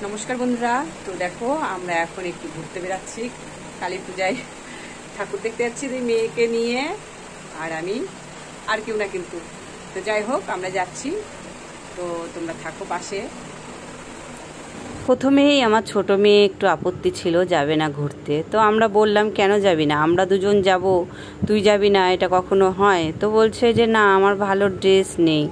নমস্কার বন্ধুরা। তো দেখো আমরা এখন একটু ঘুরতে বেরাচ্ছি, কালী পূজায় ঠাকুর দেখতে যাচ্ছি দুই মেয়েকে নিয়ে, আর আমি আর কেউ না কিন্তু। তো যাই হোক আমরা যাচ্ছি, তো তোমরা থাকো পাশে। প্রথমেই আমার ছোট মেয়ে একটু আপত্তি ছিল, যাবে না ঘুরতে। তো আমরা বললাম কেন যাবি না, আমরা দুজন যাব, তুই যাবি না, এটা কখনো হয়? তো বলছে যে না আমার ভালো ড্রেস নেই,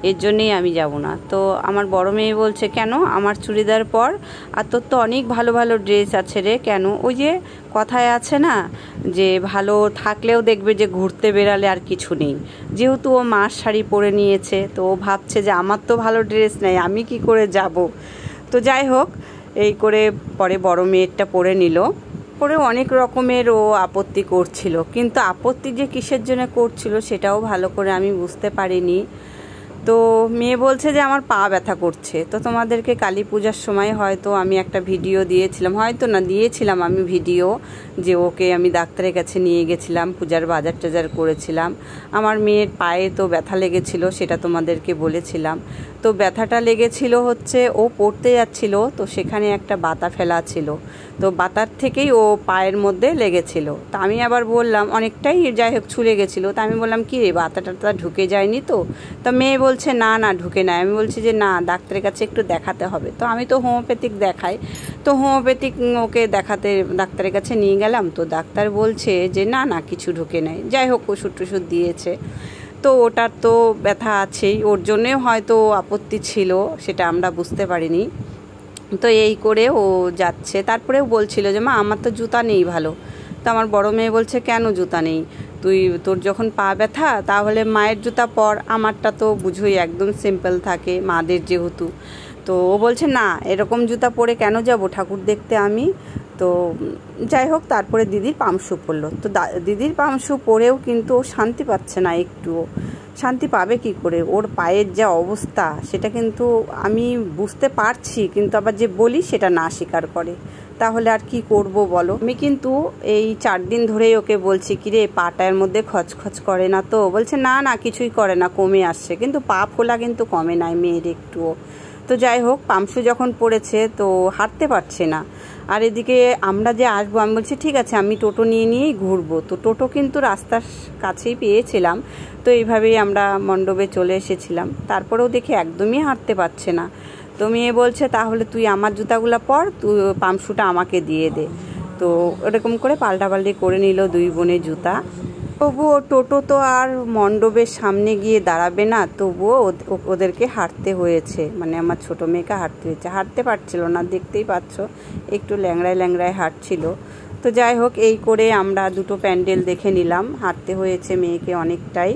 এর জন্যেই আমি যাব না। তো আমার বড় মেয়ে বলছে কেন, আমার চুড়িদার পর, আর তোর তো অনেক ভালো ভালো ড্রেস আছে রে, কেন? ওই যে কথায় আছে না যে ভালো থাকলেও দেখবে যে ঘুরতে বেরালে আর কিছু নেই। যেহেতু ও মার শাড়ি পরে নিয়েছে, তো ও ভাবছে যে আমার তো ভালো ড্রেস নেই, আমি কি করে যাব। তো যাই হোক এই করে পরে বড় মেয়েরটা পরে নিল, পরে অনেক রকমের ও আপত্তি করছিল, কিন্তু আপত্তি যে কিসের জন্য করছিল সেটাও ভালো করে আমি বুঝতে পারিনি। তো মেয়ে বলছে যে আমার পা ব্যথা করছে। তো তোমাদেরকে কালী পূজার সময় হয়তো আমি একটা ভিডিও দিয়েছিলাম, হয়তো না দিয়েছিলাম আমি ভিডিও, যে ওকে আমি ডাক্তারের কাছে নিয়ে গেছিলাম, পূজার বাজার টাজার করেছিলাম। আমার মেয়ের পায়ে তো ব্যথা লেগেছিল, সেটা তোমাদেরকে বলেছিলাম। তো ব্যথাটা লেগেছিল হচ্ছে ও পড়তে যাচ্ছিল, তো সেখানে একটা বাতা ফেলা ছিল, তো বাতার থেকেই ও পায়ের মধ্যে লেগেছিল। তো আমি আবার বললাম অনেকটাই যাই হোক ছুলে গেছিলো, তো আমি বললাম কী রে বাতাটা ঢুকে যায়নি তো? তো মেয়ে বলছে না না ঢুকে নাই। আমি বলছি যে না ডাক্তারের কাছে একটু দেখাতে হবে। তো আমি তো হোমিওপ্যাথিক দেখাই, তো হোমিওপ্যাথিক ওকে দেখাতে ডাক্তারের কাছে নিয়ে গেলাম। তো ডাক্তার বলছে যে না না কিছু ঢুকে নেই, যাই হোক ওষুধ টষুধ দিয়েছে। তো ওটার তো ব্যথা আছেই, ওর জন্যেও হয়তো আপত্তি ছিল, সেটা আমরা বুঝতে পারিনি। তো এই করে ও যাচ্ছে, তারপরেও বলছিল যে মা আমার তো জুতা নেই ভালো। তো আমার বড় মেয়ে বলছে কেন জুতা নেই, তোর যখন পা ব্যথা তাহলে মায়ের জুতা পর, আমারটা তো বুঝোই একদম সিম্পল থাকে মাদের যেহেতু। তো ও বলছে না এরকম জুতা পরে কেন যাব ঠাকুর দেখতে আমি। তো যাই হোক তারপরে দিদির পামশু পরলো। তো দিদির পামশু পরেও কিন্তু ও শান্তি পাচ্ছে না, একটুও শান্তি পাবে কি করে, ওর পায়ের যা অবস্থা সেটা কিন্তু আমি বুঝতে পারছি, কিন্তু আবার যে বলি সেটা না স্বীকার করে, তাহলে আর কি করব বলো। আমি কিন্তু এই 4 দিন ধরেই ওকে বলছি কিরে পাটার মধ্যে খচখচ করে না তো? বলছে না না কিছুই করে না, কমে আসছে, কিন্তু পা ফোলা কিন্তু কমে নাই মেয়ের একটুও। তো যাই হোক পামশু যখন পড়েছে তো হাঁটতে পারছে না। আর এদিকে আমরা যে আসবো, আমি বলছি ঠিক আছে আমি টোটো নিয়েই ঘুরবো। তো টোটো কিন্তু রাস্তার কাছেই পেয়েছিলাম, তো এইভাবেই আমরা মণ্ডপে চলে এসেছিলাম। তারপরেও দেখি একদমই হাঁটতে পারছে না। তো মেয়ে বলছে তাহলে তুই আমার জুতাগুলো পর, তুই পামশুটা আমাকে দিয়ে দে। তো এরকম করে পাল্টাপাল্টি করে নিল দুই বোনের জুতা। তবুও টোটো তো আর মণ্ডপের সামনে গিয়ে দাঁড়াবে না, তবুও ওদেরকে হাঁটতে হয়েছে, মানে আমার ছোটো মেয়েকে হাঁটতে হয়েছে, হাঁটতে পারছিল না দেখতেই পাচ্ছ, একটু ল্যাংড়ায় ল্যাংড়ায় হাঁটছিল। তো যাই হোক এই করে আমরা দুটো প্যান্ডেল দেখে নিলাম, হাঁটতে হয়েছে মেয়েকে অনেকটাই।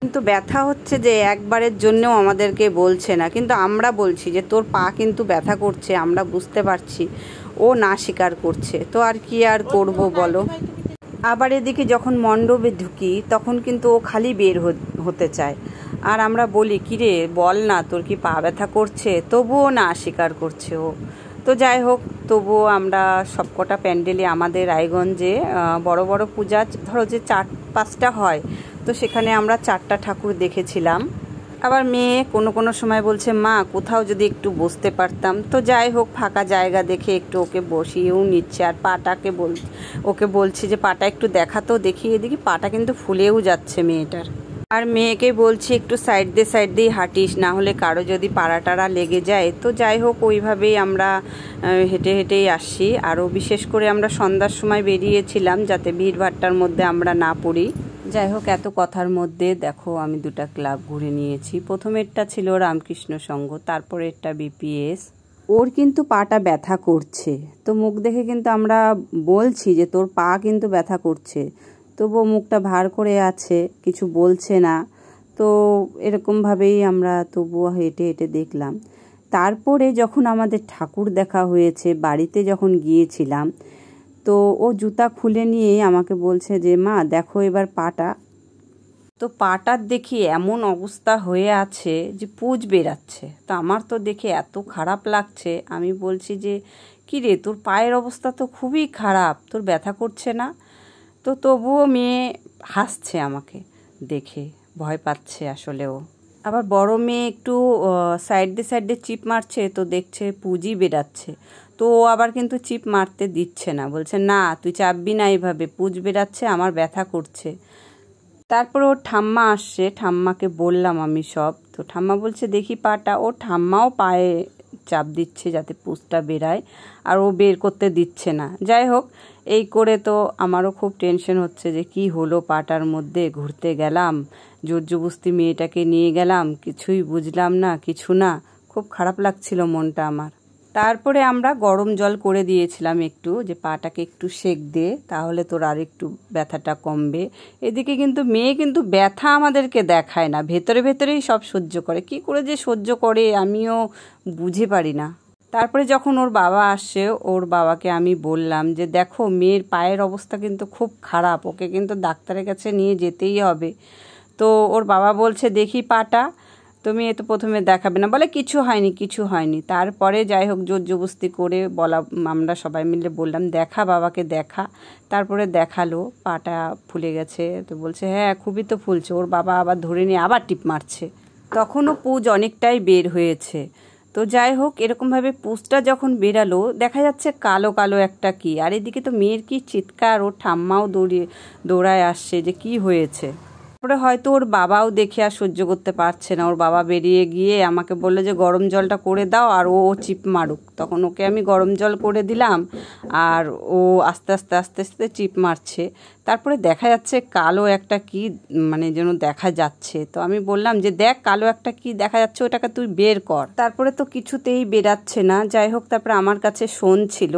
কিন্তু ব্যথা হচ্ছে যে একবারের জন্যও আমাদেরকে বলছে না, কিন্তু আমরা বলছি যে তোর পা কিন্তু ব্যথা করছে, আমরা বুঝতে পারছি, ও না স্বীকার করছে। তো আর কি আর করব বলো। আবার এদিকে যখন মণ্ডপে ঢুকি তখন কিন্তু ও খালি বের হতে চায়, আর আমরা বলি কিরে বল না তোর কি পা ব্যথা করছে, তবুও না স্বীকার করছে ও। তো যাই হোক তবুও আমরা সবকটা প্যান্ডেলে আমাদের রায়গঞ্জে বড় বড় পূজা ধরো যে 4-5টা হয়, তো সেখানে আমরা 4টা ঠাকুর দেখেছিলাম। আবার মেয়ে কোনো সময় বলছে মা কোথাও যদি একটু বসতে পারতাম। তো যাই হোক ফাঁকা জায়গা দেখে একটু ওকে বসিয়েও নিচ্ছে, আর পাটাকে ওকে বলছি যে পাটা একটু দেখাতো দেখি, এদিকে পাটা কিন্তু ফুলেও যাচ্ছে মেয়েটার। আর মেয়েকে বলছি একটু সাইড দিয়ে হাঁটিস, না হলে কারো যদি পাড়া টাড়া লেগে যায়। তো যাই হোক ওইভাবেই আমরা হেঁটে হেঁটেই আসছি। আরও বিশেষ করে আমরা সন্ধ্যার সময় বেরিয়েছিলাম যাতে ভিড়ভাট্টার মধ্যে আমরা না পড়ি। যাই হোক এত কথার মধ্যে দেখো আমি 2টা ক্লাব ঘুরে নিয়েছি। প্রথমেরটা ছিল রামকৃষ্ণ সংঘ, তারপরেরটা বিপিএস। ওর কিন্তু পাটা ব্যথা করছে, তো মুখ দেখে কিন্তু আমরা বলছি যে তোর পা কিন্তু ব্যথা করছে, তবুও মুখটা ভার করে আছে, কিছু বলছে না। তো এরকমভাবেই আমরা তবুও হেঁটে হেঁটে দেখলাম। তারপরে যখন আমাদের ঠাকুর দেখা হয়েছে, বাড়িতে যখন গিয়েছিলাম, তো ও জুতা খুলে নিয়ে আমাকে বলছে যে মা দেখো এবার পাটা। তো পাটার দেখি এমন অবস্থা হয়ে আছে যে পুঁজ বেরাচ্ছে। তো আমার তো দেখে এত খারাপ লাগছে, আমি বলছি যে কী রে তোর পায়ের অবস্থা তো খুবই খারাপ, তোর ব্যথা করছে না? তো তবুও মেয়ে হাসছে আমাকে দেখে, ভয় পাচ্ছে আসলেও। আবার বড় মেয়ে একটু সাইডে চিপ মারছে, তো দেখছে পুঁজি বেরাচ্ছে, তো ও আবার কিন্তু চিপ মারতে দিচ্ছে না, বলছে না তুই চাপবি না, এইভাবে পুঁজ বেরাচ্ছে, আমার ব্যথা করছে। তারপরে ওর ঠাম্মা আসছে, ঠাম্মাকে বললাম আমি সব, তো ঠাম্মা বলছে দেখি পাটা, ও ঠাম্মাও পায়ে চাপ দিচ্ছে যাতে পুঁজটা বেরায়, আর ও বের করতে দিচ্ছে না। যাই হোক, এই করে তো আমারও খুব টেনশন হচ্ছে যে কি হলো পাটার মধ্যে। ঘুরতে গেলাম, জোরজবস্তি মেয়েটাকে নিয়ে গেলাম, কিছুই বুঝলাম না, কিছু না, খুব খারাপ লাগছিল মনটা আমার। তারপরে আমরা গরম জল করে দিয়েছিলাম একটু, যে পাটাকে একটু সেঁক দে, তাহলে তোর আর একটু ব্যথাটা কমবে। এদিকে কিন্তু মেয়ে কিন্তু ব্যথা আমাদেরকে দেখায় না, ভেতরে ভেতরেই সব সহ্য করে, কি করে যে সহ্য করে আমিও বুঝে পারি না। তারপরে যখন ওর বাবা আসছে, ওর বাবাকে আমি বললাম যে দেখো মেয়ের পায়ের অবস্থা কিন্তু খুব খারাপ, ওকে কিন্তু ডাক্তারের কাছে নিয়ে যেতেই হবে। তো ওর বাবা বলছে দেখি পাটা, তুমি এ তো প্রথমে দেখাবে না, বলে কিছু হয়নি কিছু হয়নি। তারপরে যাই হোক জোরজবস্তি করে বলা, আমরা সবাই মিলে বললাম দেখা বাবাকে দেখা। তারপরে দেখালো, পাটা ফুলে গেছে, তো বলছে হ্যাঁ খুবই তো ফুলছে। ওর বাবা আবার ধরে নিয়ে আবার টিপ মারছে, তখনও পুঁজ অনেকটাই বের হয়েছে। তো যাই হোক, এরকমভাবে পুঁজটা যখন বেরালো, দেখা যাচ্ছে কালো কালো একটা কি, আর এদিকে তো মেয়ের কি চিৎকার, ওর ঠাম্মাও দৌড়ায় আসছে যে কি হয়েছে। তারপরে হয়তো ওর বাবাও দেখে আর সহ্য করতে পারছে না, ওর বাবা বেরিয়ে গিয়ে আমাকে বললো যে গরম জলটা করে দাও আর ও চিপ মারুক। তখন ওকে আমি গরম জল করে দিলাম, আর ও আস্তে আস্তে আস্তে আস্তে চিপ মারছে। তারপরে দেখা যাচ্ছে কালো একটা কি, মানে যেন দেখা যাচ্ছে, তো আমি বললাম যে দেখ কালো একটা কি দেখা যাচ্ছে, ওটাকে তুই বের কর। তারপরে তো কিছুতেই বেরাচ্ছে না। যাই হোক, তারপরে আমার কাছে শোন ছিল,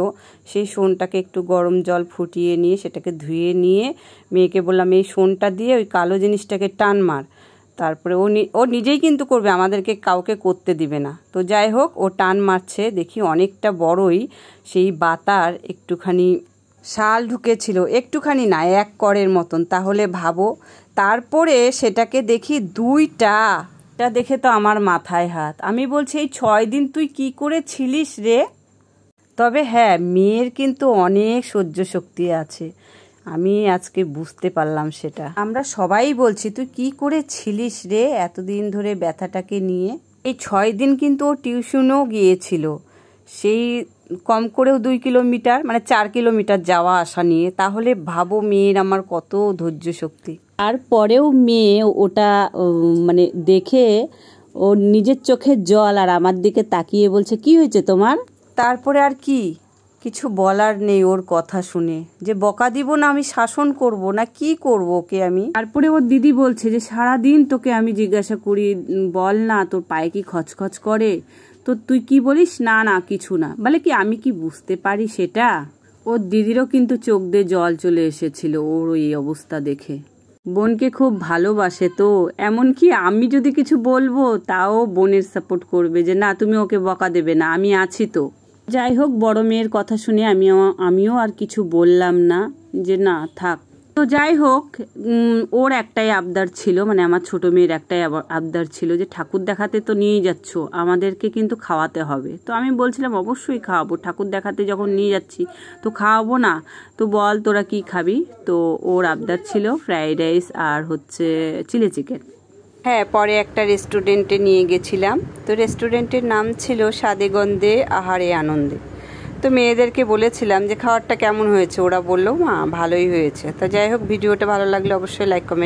সেই শোনটাকে একটু গরম জল ফুটিয়ে নিয়ে সেটাকে ধুয়ে নিয়ে মেয়েকে বললাম এই শোনটা দিয়ে ওই কালো জিনিসটাকে টান মার। তারপরে ও নিজেই কিন্তু করবে, আমাদেরকে কাউকে করতে দিবে না। তো যাই হোক, ও টান মারছে, দেখি অনেকটা বড়ই সেই বাতার একটুখানি শাল ঢুকেছিল, একটুখানি না, এক করের মতন, তাহলে ভাবো। তারপরে সেটাকে দেখি দুইটা, এটা দেখে তো আমার মাথায় হাত। আমি বলছি এই 6 দিন তুই কি করে ছিলিস রে? তবে হ্যাঁ, মেয়ের কিন্তু অনেক সহ্য শক্তি আছে, আমি আজকে বুঝতে পারলাম সেটা। আমরা সবাই বলছি তুই কি করে ছিলিস রে এতদিন ধরে ব্যথাটাকে নিয়ে। এই 6 দিন কিন্তু ও টিউশনও গিয়েছিল, সেই কম করেও 2 কিলোমিটার, মানে 4 কিলোমিটার যাওয়া আসা নিয়ে। তাহলে ভাবো মেয়ের আমার কত ধৈর্য শক্তি। তারপরেও মেয়ে ওটা মানে দেখে ওর নিজের চোখের জল আর আমার দিকে তাকিয়ে বলছে কি হয়েছে তোমার? তারপরে আর কিছু বলার নেই ওর কথা শুনে, যে বকা দিব না আমি শাসন করব না কি করব ওকে আমি। তারপরে ওর দিদি বলছে যে সারাদিন তোকে আমি জিজ্ঞাসা করি, বল না তোর পায়ে কি খচখচ করে, তো তুই কি বলিস না না কিছু না, বলে কি আমি কি বুঝতে পারি সেটা। ওর দিদিরও কিন্তু চোখ দিয়ে জল চলে এসেছিল ওর এই অবস্থা দেখে। বোনকে খুব ভালোবাসে, তো এমনকি আমি যদি কিছু বলবো তাও বোনের সাপোর্ট করবে যে না তুমি ওকে বকা দেবে না, আমি আছি তো। যাই হোক, বড় মেয়ের কথা শুনে আমিও আর কিছু বললাম না, যে না থাক। তো যাই হোক, ওর একটাই আবদার ছিল, মানে আমার ছোট মেয়ের একটাই আবদার ছিল যে ঠাকুর দেখাতে তো নিয়ে যাচ্ছ, আমাদেরকে কিন্তু খাওয়াতে হবে। তো আমি বলছিলাম অবশ্যই খাওয়াবো, ঠাকুর দেখাতে যখন নিয়ে যাচ্ছি তো খাওয়াবো না। তো বল তোরা কি খাবি? তো ওর আবদার ছিল ফ্রাইড রাইস আর হচ্ছে চিলি চিকেন। হ্যাঁ, পরে একটা রেস্টুরেন্টে নিয়ে গেছিলাম, তো রেস্টুরেন্টের নাম ছিল স্বাদে গন্ধে আহারে আনন্দে। তো মেয়েদেরকে বলেছিলাম যে খাবারটা কেমন হয়েছে, ওরা বললো মা ভালোই হয়েছে। তো যাই হোক, ভিডিওটা ভালো লাগলে অবশ্যই লাইক কমেন্ট